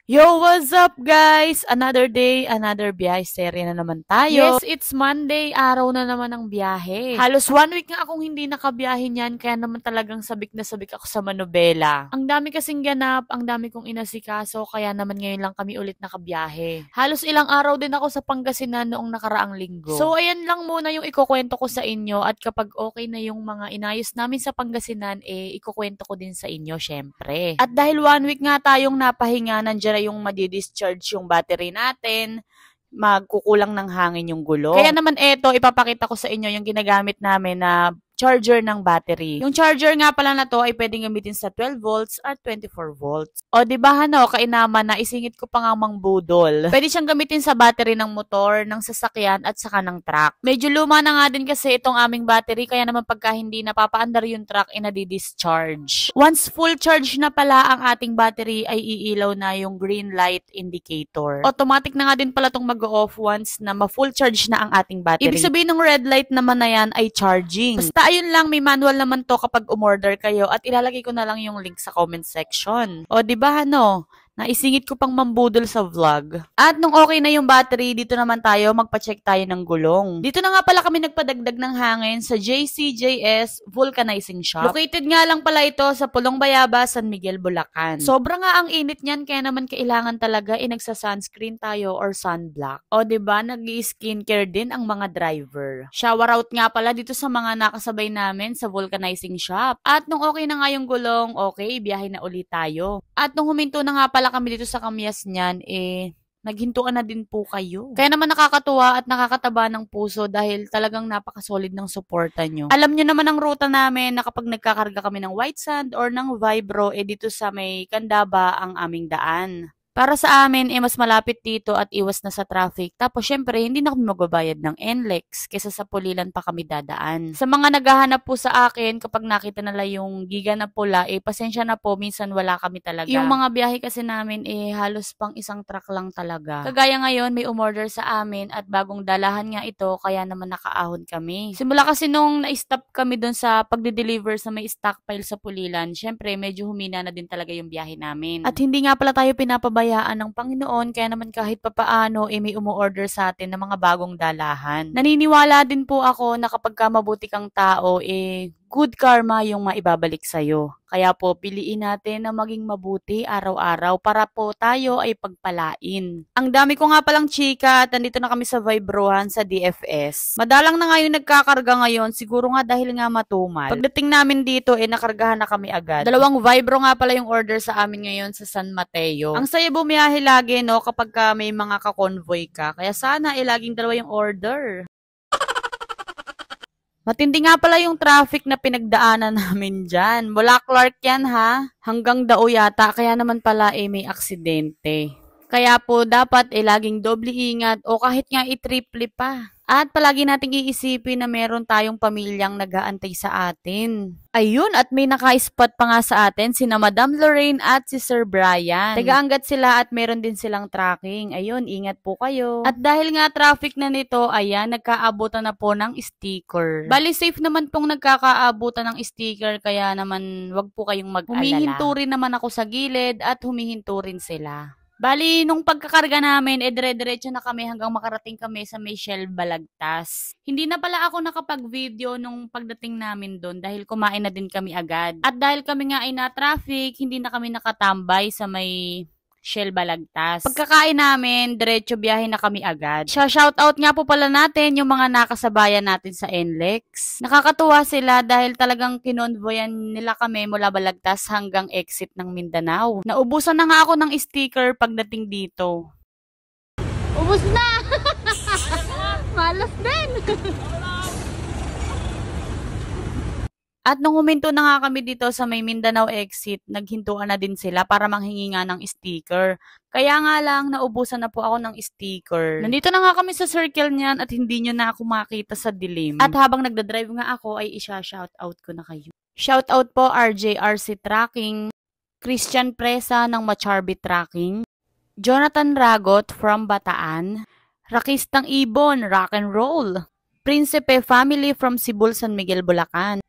Yo, what's up guys? Another day, another biyahe serye na naman tayo. Yes, it's Monday, araw na naman ng biyahe. Halos 1 week nga akong hindi nakabiyahe niyan, kaya naman talagang sabik na sabik ako sa manobela. Ang dami kasing ganap, ang dami kong inasikaso, kaya naman ngayon lang kami ulit nakabiyahe. Halos ilang araw din ako sa Pangasinan noong nakaraang linggo. So ayan lang muna yung ikukwento ko sa inyo, at kapag okay na yung mga inayos namin sa Pangasinan, ikukwento ko din sa inyo syempre. At dahil 1 week nga tayong napahinga, nandiyan na yung madi-discharge yung battery natin, magkukulang ng hangin yung gulong. Kaya naman eto, ipapakita ko sa inyo yung ginagamit namin na charger ng battery. Yung charger nga pala na to ay pwedeng gamitin sa 12 volts at 24 volts. O di ba kainaman na isingit ko pa nga mang budol. Pwede siyang gamitin sa battery ng motor, ng sasakyan at saka ng truck. Medyo luma na nga din kasi itong aming battery, kaya naman pagka hindi napapaandar yung truck, nadi-discharge. Once full charge na pala ang ating battery, ay iilaw na yung green light indicator. Automatic na nga din pala tong mag-off once na ma-full charge na ang ating battery. Ibig sabihin ng red light naman na yan ay charging. Basta ayun lang, may manual naman to kapag umorder kayo, at ilalagay ko na lang yung link sa comment section. O di ba naisingit ko pang mambudol sa vlog. At nung okay na yung battery, dito naman tayo, magpa-check tayo ng gulong. Dito na nga pala kami nagpadagdag ng hangin sa JCJS Vulcanizing Shop. Located nga lang pala ito sa Pulong Bayabas, San Miguel, Bulacan. Sobra nga ang init niyan, kaya naman kailangan talaga nagsa-sunscreen tayo or sunblock. O diba, nag-skincare din ang mga driver. Shower out nga pala dito sa mga nakasabay namin sa Vulcanizing Shop. At nung okay na nga yung gulong, okay, biyahe na ulit tayo. At nung huminto na nga pala kami dito sa Kamyas niyan, naghintuan na din po kayo. Kaya naman nakakatuwa at nakakataba ng puso dahil talagang napaka-solid ng suporta nyo. Alam nyo naman ang ruta namin na kapag nagkakarga kami ng white sand or ng vibro, dito sa may Candaba ang aming daan. Para sa amin, mas malapit dito at iwas na sa traffic. Tapos, syempre, hindi na kami magbabayad ng NLEX kesa sa Pulilan pa kami dadaan. Sa mga naghahanap po sa akin, kapag nakita nila yung giga na pula, pasensya na po, minsan wala kami talaga. Yung mga biyahe kasi namin, halos pang isang truck lang talaga. Kagaya ngayon, may umorder sa amin at bagong dalahan nga ito, kaya naman nakaahon kami. Simula kasi nung na-stop kami dun sa pagde-deliver sa may stockpile sa Pulilan, syempre, medyo humina na din talaga yung biyahe namin. At hindi nga pala tayo pinapabayaan ng Panginoon, kaya naman kahit papaano may umu-order sa atin ng mga bagong dalahan. Naniniwala din po ako na kapag mabuti kang tao, good karma yung maibabalik sa'yo. Kaya po, piliin natin na maging mabuti araw-araw para po tayo ay pagpalain. Ang dami ko nga palang chika at nandito na kami sa Vibrohan sa DFS. Madalang na nga yung nagkakarga ngayon, siguro nga dahil nga matumal. Pagdating namin dito, nakargahan na kami agad. 2 Vibro nga pala yung order sa amin ngayon sa San Mateo. Ang saya bumiyahe lagi, kapag may mga ka-convoy ka. Kaya sana laging 2 yung order. Matindi nga pala yung traffic na pinagdaanan namin dyan. Mula Clark yan hanggang Dao yata, kaya naman pala may aksidente. Kaya po dapat laging doble ingat o kahit nga triple pa. At palagi nating iisipin na meron tayong pamilyang nag-aantay sa atin. Ayun, at may naka-spot pa nga sa atin, sina Madam Lorraine at si Sir Brian. Taga-Angat sila at meron din silang tracking. Ayun, ingat po kayo. At dahil nga traffic na nito, ayan, nagkaabutan na po ng sticker. Bali, safe naman pong nagkakaabutan ng sticker, kaya naman wag po kayong mag-alala. Humihinto rin naman ako sa gilid at humihinto rin sila. Bali, nung pagkakarga namin, dire-diretso na kami hanggang makarating kami sa may Shell Balagtas. Hindi na pala ako nakapag-video nung pagdating namin doon dahil kumain na din kami agad. At dahil kami nga ay na-traffic, hindi na kami nakatambay sa may Shell Balagtas. Pagkakain namin, diretso biyahe na kami agad. Shoutout nga po pala natin yung mga nakasabayan natin sa NLEX. Nakakatuwa sila dahil talagang kinonvoyan nila kami mula Balagtas hanggang exit ng Mindanao. Naubusan na nga ako ng sticker pagdating dito. Ubus na! Malas din! At nung huminto na nga kami dito sa may Mindanao exit, naghintuan na din sila para manghingi nga ng sticker. Kaya nga lang, naubusan na po ako ng sticker. Nandito na nga kami sa circle niyan at hindi nyo na ako makita sa dilim. At habang nagdadrive nga ako, ay isa-shoutout ko na kayo. Shoutout po RJRC Tracking, Christian Presa ng Macharbi Tracking, Jonathan Ragot from Bataan, Rakistang Ibon, Rock and Roll, Prinsipe Family from Sibul, San Miguel, Bulacan,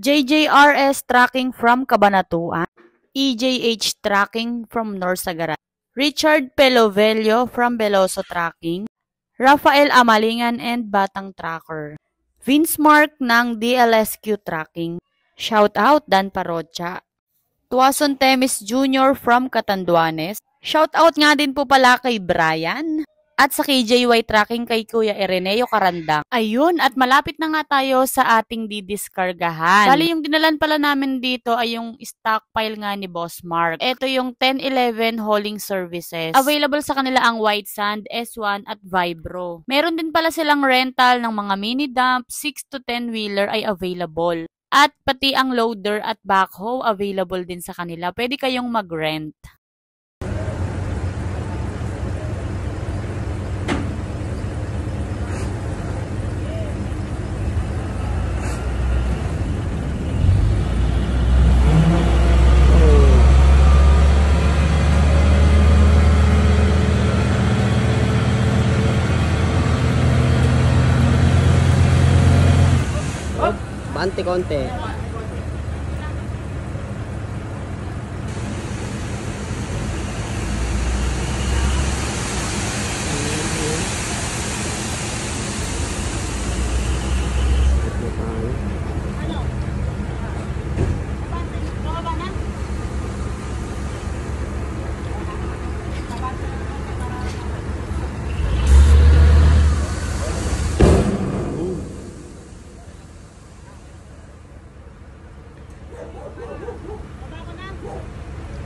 JJRS Tracking from Cabanatuan, EJH Tracking from Norsagaran, Richard Pelovelio from Veloso Trucking, Rafael Amalingan and Batang Trucker, Vince Mark ng DLSQ Trucking, shout out Dan Parocha, Tuason Temis Jr. from Catanduanes, shout out nga din po pala kay Brian, at sa KJY Tracking kay Kuya Ireneo Karandang. Ayun, at malapit na nga tayo sa ating didiskargahan. Bali, yung dinalan pala namin dito ay yung stockpile nga ni Boss Mark. Ito yung 1011 hauling services. Available sa kanila ang White Sand, S1 at Vibro. Meron din pala silang rental ng mga mini dump, 6 to 10 wheeler ay available. At pati ang loader at backhoe available din sa kanila. Pwede kayong mag-rent. Bante konti.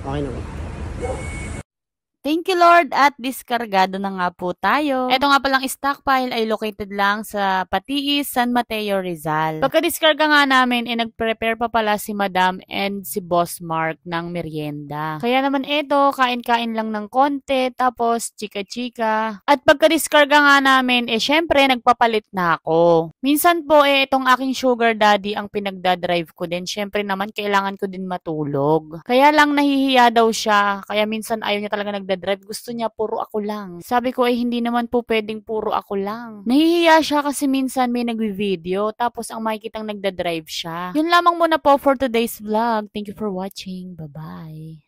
Okay na ba? Thank you Lord at diskargado na nga po tayo. Ito nga palang stockpile ay located lang sa Patiis, San Mateo, Rizal. Pagka-diskarga nga namin, nag-prepare pa pala si Madam and si Boss Mark ng merienda. Kaya naman ito, kain-kain lang ng konti, tapos chika-chika. At pagka-diskarga nga namin, syempre nagpapalit na ako. Minsan po itong aking sugar daddy ang pinagdadrive ko din. Syempre naman, kailangan ko din matulog. Kaya lang nahihiya daw siya, kaya minsan ayaw niya talaga nagdadrive. Gusto niya puro ako lang. Sabi ko ay hindi naman po pwedeng puro ako lang. Nahihiya siya kasi minsan may nagvi-video tapos ang makikitang nagdadrive siya. Yun lamang muna po for today's vlog. Thank you for watching. Bye-bye.